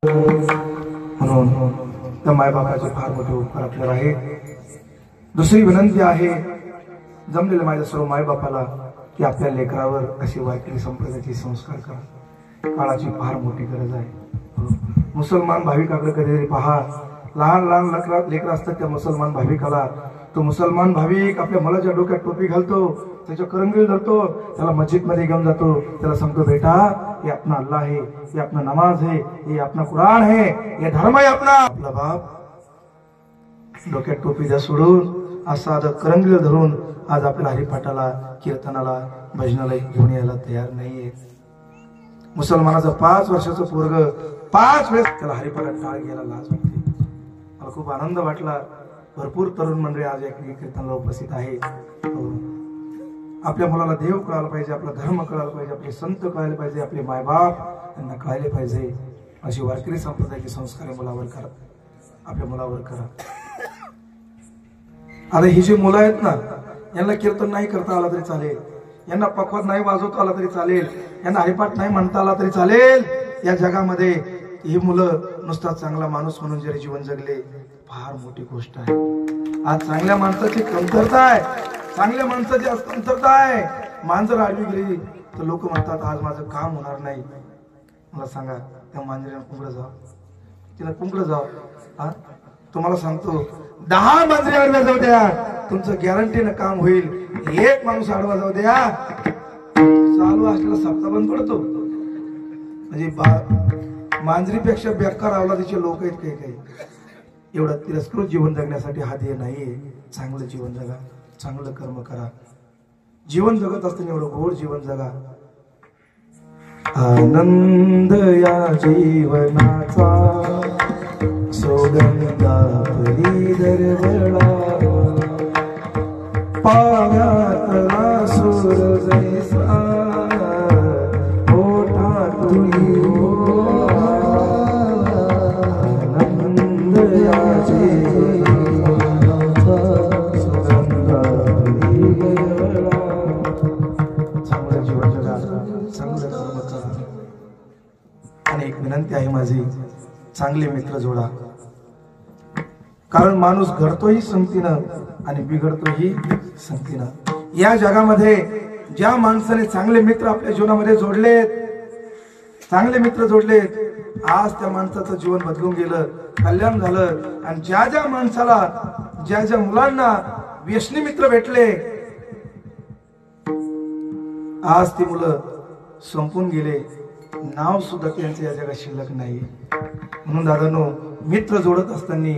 म्हणून त्या मायबापाचे फार मोठे उपकार आपल्याला आहे। दुसरी विनंती आहे जमलेल्या माझ्या सर्व मायबापाला की आपल्या लेकरावर असे वारकरी संप्रदायाचे संस्कार करा। काळाची फार मोठी गरज आहे। मुसलमान भाविकाकडे कधीतरी पहा, लहान लहान लेकर असतात त्या मुसलमान भाविकाला, तो मुसलमान भाविक आपल्या मुलाच्या डोक्यात टोपी घालतो, त्याच्या करंगळी धरतो, त्याला मस्जिद मध्ये घेऊन जातो, त्याला सांगतो बेटा ये अपना अल्लाह है, ये अपना नमाज है, ये अपना कुरान है, ये धर्म है अपना। आपला बाप डोक्यात टोपी द्या सोडून असा करंगळी धरून आज आपल्या हरिपाठाला, कीर्तनाला, भजनाला घेऊन यायला तयार नाहीये। मुसलमानाचं 5 वर्षाचं पोरग 5 वेळेस त्याला हरिपाठात टाळ घ्यायला लाज वाटते। मला खूप आनंद वाटला, भरपूर तरुण मंडळी आज या कीर्तनाला उपस्थित आहे। आपल्या मुलाला देव कळायला पाहिजे, आपला धर्म कळायला पाहिजे, आपले संत कळायला पाहिजे, आपले मायबाप यांना कळायला पाहिजे, अशी वारकरी संप्रदायाचे संस्कार मुलावर करा, आपल्या मुलावर करा। आता ही जी मुलं आहेत ना, यांना कीर्तन नाही करता आला तरी चालेल, यांना पखवाद नाही वाजवता आला तरी चालेल, यांना हरिपाठ नाही म्हणता आला तरी चालेल, या जगामध्ये ही मुलं नुसता चांगला माणूस म्हणून जरी जीवन जगले फार मोठी गोष्ट आहे। आज चांगल्या माणसाची कमतरता आहे, चांगल्या माणसाची कमतरता आहे। मांजर आडवी गेली तर लोक म्हणतात आज माझं काम होणार नाही। मला सांगा त्या मांजरीला कुंकड जाव, तिला कुंकड जाव, तुम्हाला सांगतो 10 मांजरी आडव्या जाऊ द्या, तुमचं गॅरंटीनं काम होईल। एक माणूस आडवा जाऊ द्या, चालू असलेला सप्ताह बंद पडतो। म्हणजे मांजरीपेक्षा बेकार अवलादीचे लोक आहेत काही काही। एवढा तिरस्कृत जीवन जगण्यासाठी हा ध्येय नाहीये। चांगलं जीवन जगा, चांगलं कर्म करा, जीवन जगत असताना एवढं गोड जीवन जगा। आनंद या जीवनाचा सोगंदा परी दरवळा, पाव्यातला सूर जैसा ओठातून आनंद या जीवनाचा सोगंदा परी दरवळा। चांगलं जीवन जगा, चांगलं कर्म करा। आणि एक विनंती आहे माझी, चांगले मित्र जोडा, कारण माणूस घडतोही संगतीनं आणि बिघडतोही संगतीनं। या जगामध्ये ज्या माणसाने चांगले मित्र आपल्या जीवनामध्ये जोडलेत, चांगले मित्र जोडलेत, आज त्या माणसाचं जीवन बदलून गेलं, कल्याण झालं। आणि ज्या ज्या माणसाला, ज्या ज्या मुलांना व्यसनी मित्र भेटले, आज ती मुलं संपून गेले, नाव सुद्धा त्यांचं या जगात शिल्लक नाही। म्हणून दादांनो, मित्र जोडत असताना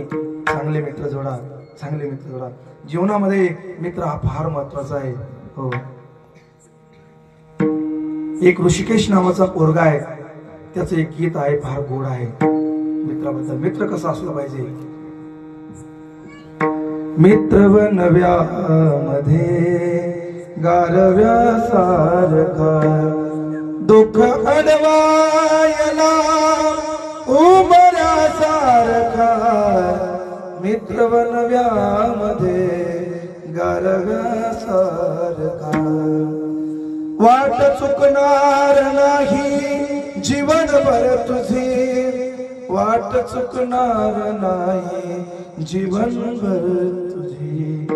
चांगले मित्र जोडा, चांगले मित्र जोडा। जीवनामध्ये मित्र हा फार महत्वाचा आहे। हो, एक ऋषिकेश नावाचा पोरगा आहे, त्याचं एक गीत आहे फार गोड आहे मित्राबद्दल। मित्र कसा असला पाहिजे? मित्र व नव्यामध्ये गारव्या सारखा, दुःख अडवायला उमऱ्या सारखा, मित्र व नव्यामध्ये गारव्या सारखा, वाट चुकणार नाही जीवनभर तुझी, वाट चुकणार नाही जीवनभर तुझी,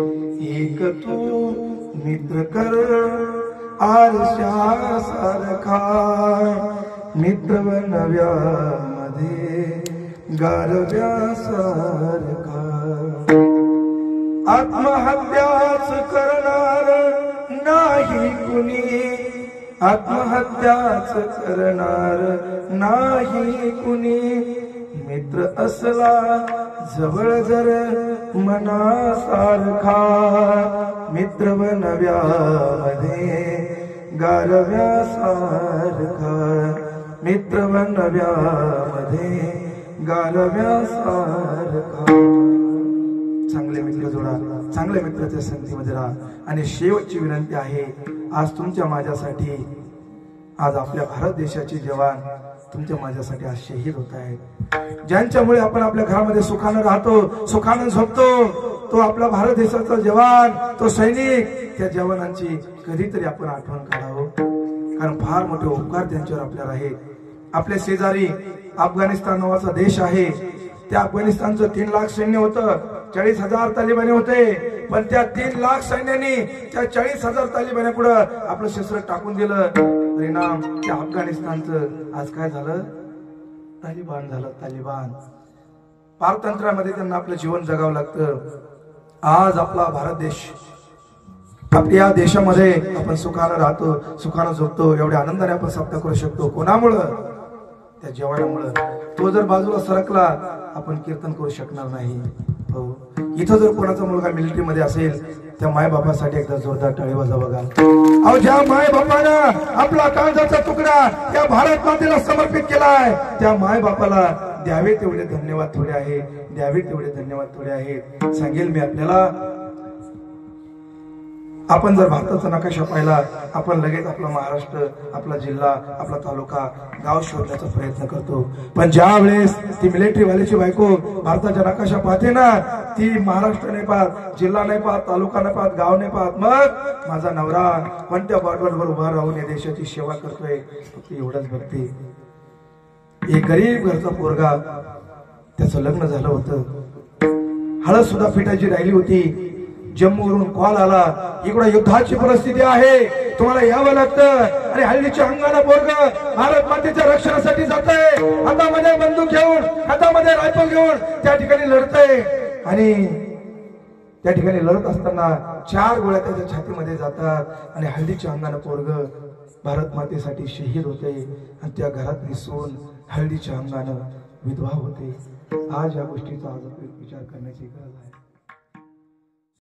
एक तू मित्र कर आरशा सारखा, मित्र व नव्यामध्ये गारव्या सारखा, आत्महत्याच करणार नाही कुणी, आत्महत्याच करणार नाही कुणी, मित्र असला जवळ जर मनासारखा, मित्र व नव्यामध्ये गारव्या सारखा, मित्र व नव्यामध्ये गारव्या सारखा। चांगले मित्र जोडा, चांगल्या मित्राच्या संगतीमध्ये राहा। आणि शेवटची विनंती आहे, आज तुमच्या माझ्यासाठी, आज आपल्या भारत देशाचे जवान तुमच्या माझ्यासाठी आज शहीद होत आहेत। ज्यांच्यामुळे आपण आपल्या घरामध्ये सुखानं राहतो, सुखानं झोपतो, तो आपला भारत देशाचा जवान, तो सैनिक, त्या जवानांची कधीतरी आपण आठवण काढावं, कारण फार मोठे उपकार त्यांच्यावर आपल्याला आहेत। आपले शेजारी अफगाणिस्तान नावाचा देश आहे, त्या अफगाणिस्तानचं 3 लाख सैन्य होतं, 40,000 तालिबानी होते, पण त्या 3 लाख सैन्याने त्या 40,000 तालिबान्यापुढे आपलं शस्त्र टाकून दिलं. परिणाम त्या अफगाणिस्तानचं आज काय झालं? तालिबान झालं. तालिबान पारतंत्र्यामध्ये त्यांना आपलं जीवन जगावं लागतं. आज आपला भारत देश, आपल्या देशामध्ये आपण सुखानं राहतो, सुखानं झोपतो, एवढ्या आनंदाने आपण सप्ताह करू शकतो. कोणामुळं? त्या जेवणामुळं. तो जर बाजूला सरकला आपण कीर्तन करू शकणार नाही. हो, इथं जर कोणाचा मुलगा मिलिटरी मध्ये असेल त्या माय बापासाठी एकदा जोरदार टाळी वाजवा बघा. अहो, ज्या माय बापानं आपला काळजाचा तुकडा या भारत मातेला समर्पित केलाय, त्या माय बापाला द्यावे तेवढे धन्यवाद थोडे आहे, द्यावे तेवढे धन्यवाद थोडे आहेत. सांगेल मी आपल्याला, आपण जर भारताचा नकाशा पाहिला, आपण लगेच आपला महाराष्ट्र, आपला जिल्हा, आपला तालुका, गाव शोधण्याचा प्रयत्न करतो. पण ज्या वेळेस ती मिलिटरी वाल्याची बायको भारताचा नकाशा पाहते ना, ती महाराष्ट्र नाही पाहत, जिल्हा नाही पाहत, तालुका नाही पाहत, गाव नाही पाहत. मग माझा नवरा कोणत्या बॉर्डरवर उभा राहून या देशाची सेवा करतोय, फक्त एवढंच बघते. एक गरीब घरचा पोरगा, त्याचं लग्न झालं होतं, हळद सुद्धा फिटायची राहिली होती. जम्मूवरून कॉल आला, इकडे युद्धाची परिस्थिती आहे, तुम्हाला यावं लागतं. आणि हल्लीच्या अंगाला पोरग भारत मातेच्या रक्षणासाठी जातंय, हातामध्ये बंदूक घेऊन, हातामध्ये रायफल घेऊन त्या ठिकाणी लढतंय. आणि त्या ठिकाणी लढत असताना 4 गोळ्या त्याच्या छातीमध्ये जातात आणि हल्लीच्या अंगानं पोरग भारत मातेसाठी शहीद होते. आणि त्या घरात निसून हल्लीच्या अंगानं विधवा होते. आज या गोष्टीचा आज विचार करण्याची गरज आहे.